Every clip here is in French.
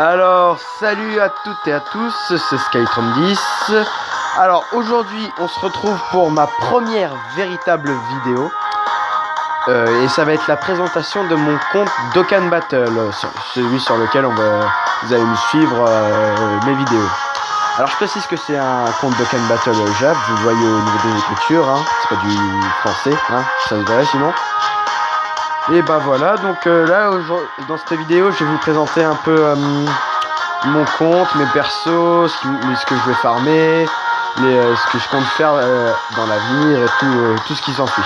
Alors, salut à toutes et à tous, c'est Skytron10. Alors, aujourd'hui, on se retrouve pour ma première véritable vidéo. Et ça va être la présentation de mon compte Dokkan Battle, celui sur lequel vous allez me suivre mes vidéos. Alors, je précise que c'est un compte Dokkan Battle Jap, vous le voyez au niveau des écritures, hein, c'est pas du français, hein, ça vous verrez sinon. Et bah voilà, donc là, dans cette vidéo, je vais vous présenter un peu mon compte, mes persos, ce que je vais farmer, ce que je compte faire dans l'avenir et tout ce qui s'ensuit.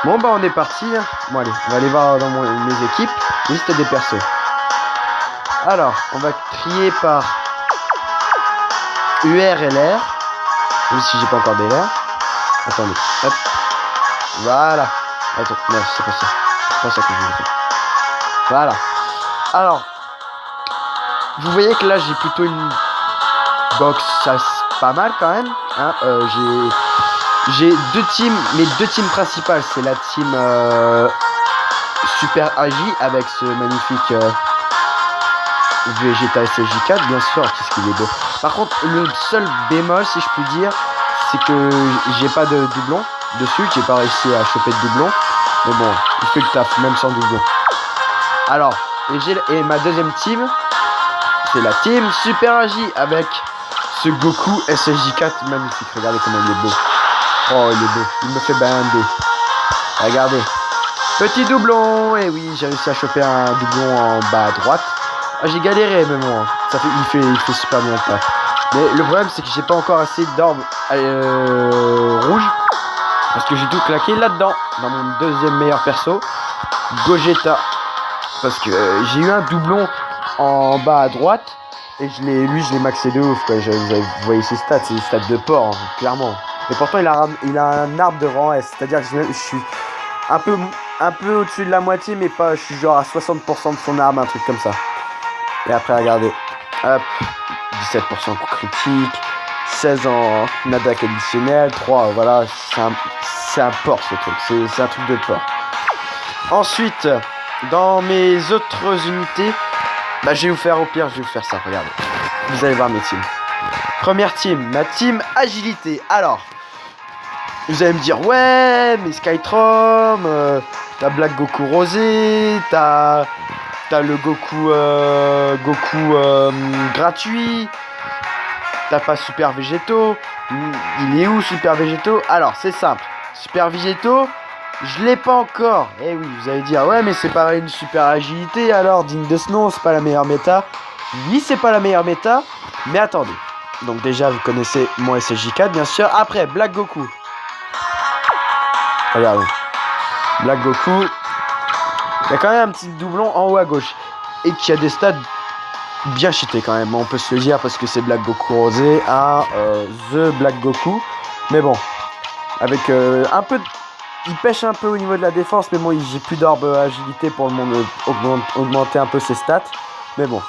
Bon bah on est parti, hein. Bon allez, on va aller voir dans mes équipes, liste des persos. Alors, on va trier par UR et LR, même si j'ai pas encore des LR. Attendez, hop, voilà. Attends, non, c'est pas ça. C'est pas ça que je voulais faire. Voilà. Alors, vous voyez que là, j'ai plutôt une box, ça c'est pas mal quand même. Hein, j'ai deux teams, mes deux teams principales, c'est la team Super AJ avec ce magnifique Vegeta SSJ4, bien sûr, qu'est-ce qu'il est beau. Par contre, le seul bémol, si je puis dire, c'est que j'ai pas de doublon dessus, j'ai pas réussi à choper de doublon. Mais bon, il fait le taf, même sans doublon. Alors, et ma deuxième team, c'est la team Super AJ avec ce Goku SSJ4 magnifique. Regardez comment il est beau. Oh, il est beau. Il me fait bander. Regardez. Petit doublon. Et oui, j'ai réussi à choper un doublon en bas à droite. Ah, j'ai galéré, mais bon. Il fait super bien le taf. Mais le problème, c'est que j'ai pas encore assez d'orbes rouges. Parce que j'ai tout claqué là-dedans. Dans mon deuxième meilleur perso. Gogeta. Parce que j'ai eu un doublon en bas à droite. Et lui, je l'ai maxé de ouf. Quoi. Vous voyez ses stats. C'est des stats de porc, hein, clairement. Et pourtant, il a un arbre de rang S. C'est-à-dire que je suis un peu au-dessus de la moitié. Mais pas, je suis genre à 60% de son arbre. Un truc comme ça. Et après, regardez. Hop. 17% coup critique. 16 en attaque additionnelle. 3, voilà. C'est un porc ce truc. C'est un truc de porc. Ensuite, dans mes autres unités, bah, je vais vous faire au pire, je vais vous faire ça. Regardez. Vous allez voir mes teams. Première team, ma team agilité. Alors, vous allez me dire, ouais, mais Skytron, t'as Black Goku rosé, t'as le Goku gratuit, t'as pas Super Végétaux. Il est où Super Végétaux? Alors, c'est simple. Super Végétaux, je l'ai pas encore. Eh oui, vous allez dire, ouais, mais c'est pas une super agilité alors, digne de ce nom, c'est pas la meilleure méta. Oui, c'est pas la meilleure méta, mais attendez. Donc, déjà, vous connaissez mon SSJ4, bien sûr. Après, Black Goku. Regardez. Black Goku. Il y a quand même un petit doublon en haut à gauche. Et qui a des stats bien cheatés quand même. On peut se le dire parce que c'est Black Goku rosé à The Black Goku. Mais bon. Avec un peu de... Il pêche un peu au niveau de la défense, mais bon, j'ai plus d'orbe agilité pour le monde augmenter un peu ses stats. Mais bon.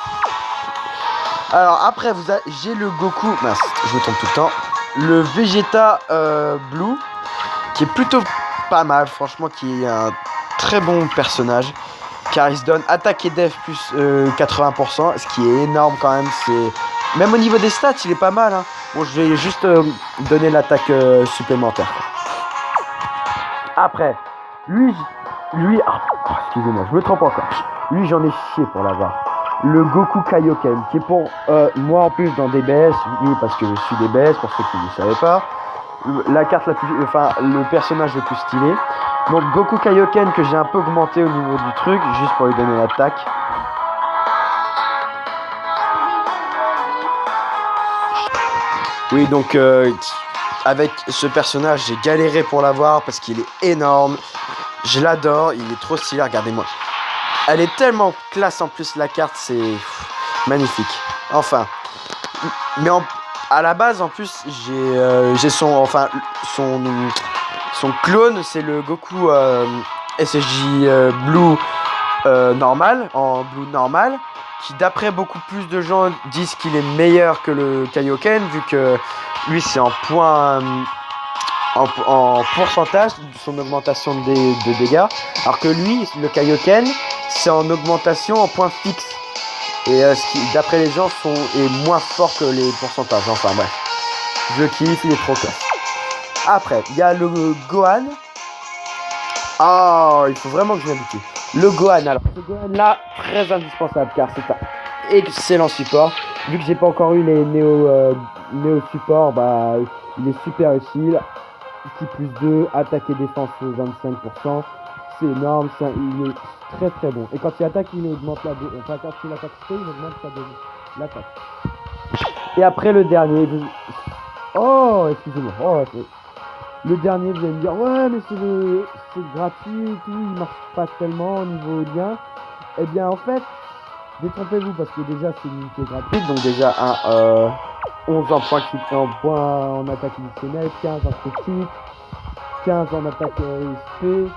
Alors après, j'ai le Goku, mince, je me trompe tout le temps. Le Vegeta Blue, qui est plutôt pas mal, franchement, qui est un très bon personnage. Car il se donne attaque et def plus 80%, ce qui est énorme quand même. Même au niveau des stats, il est pas mal. Hein. Bon, je vais juste donner l'attaque supplémentaire. Après, excusez-moi, je me trompe encore. Lui, j'en ai chié pour l'avoir. Le Goku Kaioken, qui est pour moi en plus dans DBS, oui, parce que je suis DBS, pour ceux qui ne le savaient pas. La carte le personnage le plus stylé. Donc Goku Kaioken que j'ai un peu augmenté au niveau du truc, juste pour lui donner l'attaque. Oui, donc avec ce personnage, j'ai galéré pour l'avoir parce qu'il est énorme. Je l'adore, il est trop stylé, regardez-moi. Elle est tellement classe en plus, la carte, c'est magnifique. Enfin, mais à la base, en plus, j'ai son clone, c'est le Goku SSJ Blue normal, en Blue normal, qui d'après beaucoup plus de gens disent qu'il est meilleur que le Kaioken, vu que lui c'est en point en pourcentage de son augmentation de dégâts, alors que lui, le Kaioken, c'est en augmentation en point fixe. Et ce qui, d'après les gens, est moins fort que les pourcentages. Enfin bref. Je kiffe, il est trop classe. Après, il y a le Gohan. Ah, il faut vraiment que je m'habitue. Le Gohan, alors ce Gohan là, très indispensable car c'est un excellent support. Vu que j'ai pas encore eu les Néo support, bah il est super utile. Petit plus 2, attaque et défense 25%. C'est énorme, il est très très bon. Et quand il attaque, il augmente enfin quand il attaque, il augmente l'attaque. Et après le dernier, oh excusez-moi, le dernier vous allez me dire ouais mais c'est gratuit et tout, il marche pas tellement au niveau lien. Eh bien en fait, détrompez-vous parce que déjà c'est une unité gratuite, donc déjà un 11 en points en attaque additionnelle, 15 en critique, 15 en attaque SP,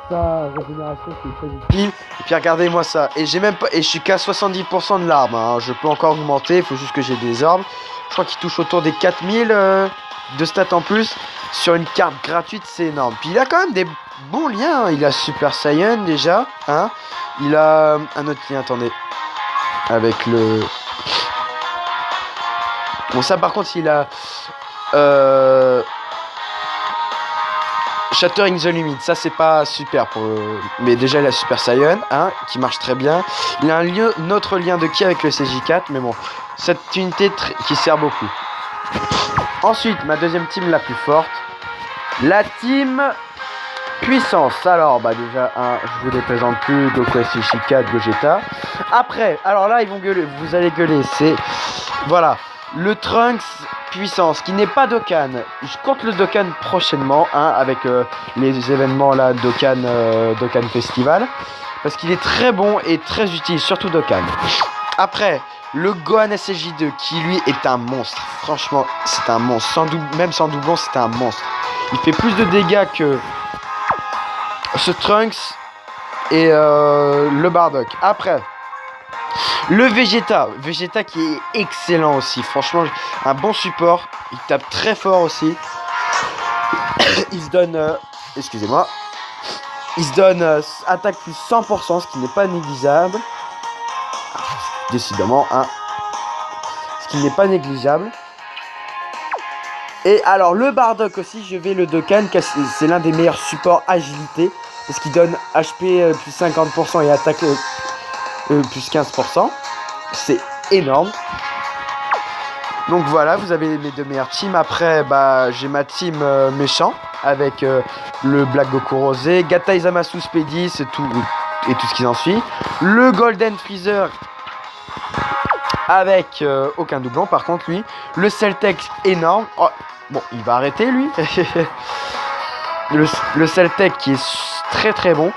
sa régénération qui est très utile. Et puis regardez-moi ça, et j'ai même pas, et je suis qu'à 70% de l'arme, hein. Je peux encore augmenter, il faut juste que j'ai des armes. Je crois qu'il touche autour des 4000 de stats en plus sur une carte gratuite, c'est énorme. Puis il a quand même des bons liens, hein. Il a Super Saiyan déjà, hein. Il a un autre lien, attendez, avec le... Bon ça par contre il a Shattering the Limit, ça c'est pas super pour mais déjà il a Super Saiyan, hein, qui marche très bien. Il a un autre lien de ki avec le CJ4, mais bon, cette unité qui sert beaucoup. Ensuite, ma deuxième team la plus forte, la team puissance. Alors bah déjà je vous les présente plus, Goku SJ4, Gogeta. Après, alors là ils vont gueuler, vous allez gueuler, c'est voilà, le Trunks puissance qui n'est pas Dokkan. Je compte le Dokkan prochainement, hein, avec les événements là Dokkan Festival, parce qu'il est très bon et très utile, surtout Dokkan. Après, le Gohan SJ2 qui lui est un monstre. Franchement, c'est un monstre. Même sans doublon, c'est un monstre. Il fait plus de dégâts que ce Trunks et le Bardock. Après, le Vegeta qui est excellent aussi. Franchement, un bon support. Il tape très fort aussi. Il se donne... excusez-moi. Il se donne attaque plus 100%, ce qui n'est pas négligeable. Décidément, hein. Ce qui n'est pas négligeable. Et alors, le Bardock aussi, je vais le Dokkan, car c'est l'un des meilleurs supports agilité. Parce qu'il donne HP plus 50% et attaque plus 15%. C'est énorme. Donc voilà, vous avez mes deux meilleures teams. Après, bah, j'ai ma team méchant avec le Black Goku Rosé, Gatai Zamasu Spedis et tout ce qui en suit. Le Golden Freezer avec aucun doublon par contre lui. Le Celtec énorme. Oh, bon, il va arrêter lui. le Celtec qui est très très bon.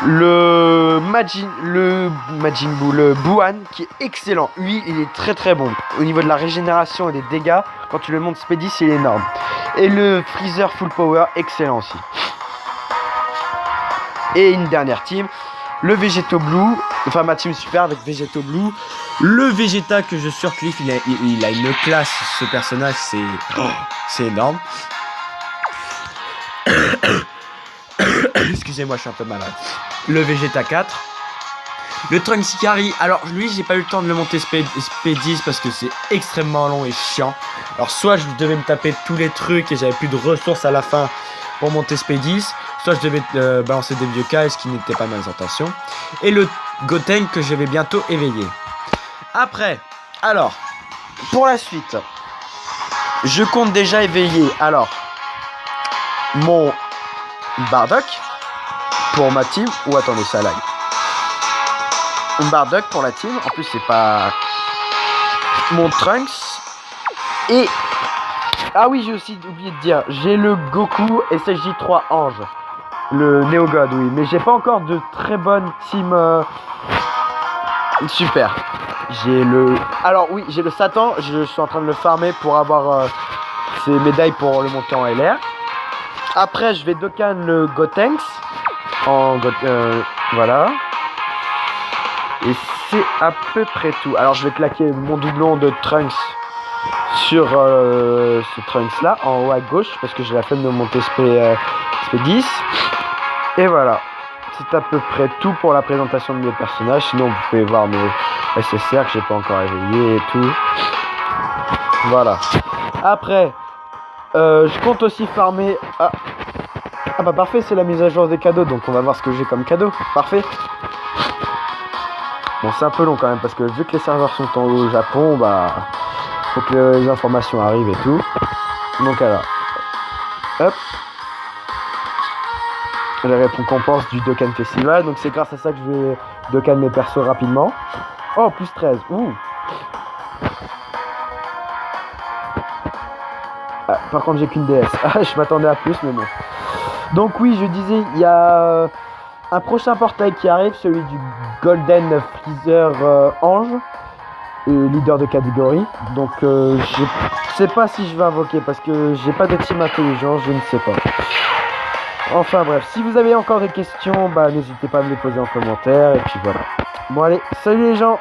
Le Majin Buu, le Buhan qui est excellent. Lui, il est très très bon. Au niveau de la régénération et des dégâts, quand tu le montes Spedis, il est énorme. Et le Freezer Full Power, excellent aussi. Et une dernière team, le Vegeto Blue, enfin ma team super avec Vegeto Blue. Le Vegeta que je surkiffe, il a une classe, ce personnage, c'est énorme. Excusez-moi, je suis un peu malade. Le Vegeta 4. Le Trunks Ikari. Alors lui, j'ai pas eu le temps de le monter Spedis parce que c'est extrêmement long et chiant. Alors soit je devais me taper tous les trucs et j'avais plus de ressources à la fin pour monter Spedis, soit je devais balancer des vieux cas, ce qui n'était pas mes intentions. Et le Goten que je vais bientôt éveiller. Après, alors, pour la suite, je compte déjà éveiller, alors, mon Bardock pour ma team, ou attendez, ça lag. Mon Bardock pour la team, en plus c'est pas mon Trunks, et, ah oui, j'ai aussi oublié de dire, j'ai le Goku SSJ3 Ange, le Neo God, oui, mais j'ai pas encore de très bonne team super. J'ai le... Alors oui, j'ai le Satan, je suis en train de le farmer pour avoir ses médailles pour le monter en LR. Après, je vais Dokkan le Gotenks. Voilà. Et c'est à peu près tout. Alors je vais claquer mon doublon de Trunks sur ce Trunks là, en haut à gauche, parce que j'ai la flemme de monter SP10. Et voilà. c'est à peu près tout pour la présentation de mes personnages. Sinon, vous pouvez voir mes SSR que j'ai pas encore éveillé et tout. Voilà. Après, je compte aussi farmer... Ah bah parfait, c'est la mise à jour des cadeaux, donc on va voir ce que j'ai comme cadeau. Parfait. Bon, c'est un peu long quand même, parce que vu que les serveurs sont au Japon, bah... faut que les informations arrivent et tout. Donc alors... Hop. Les récompenses du Dokkan Festival, donc c'est grâce à ça que je vais Dokkan mes persos rapidement. Oh, plus 13. Ouh. Ah, par contre, j'ai qu'une DS. Ah, je m'attendais à plus, mais bon. Donc oui, je disais, il y a un prochain portail qui arrive, celui du Golden Freezer Ange, leader de catégorie. Donc je sais pas si je vais invoquer parce que j'ai pas de team intelligence, je ne sais pas. Enfin bref, si vous avez encore des questions, bah n'hésitez pas à me les poser en commentaire et puis voilà. Bon allez, salut les gens!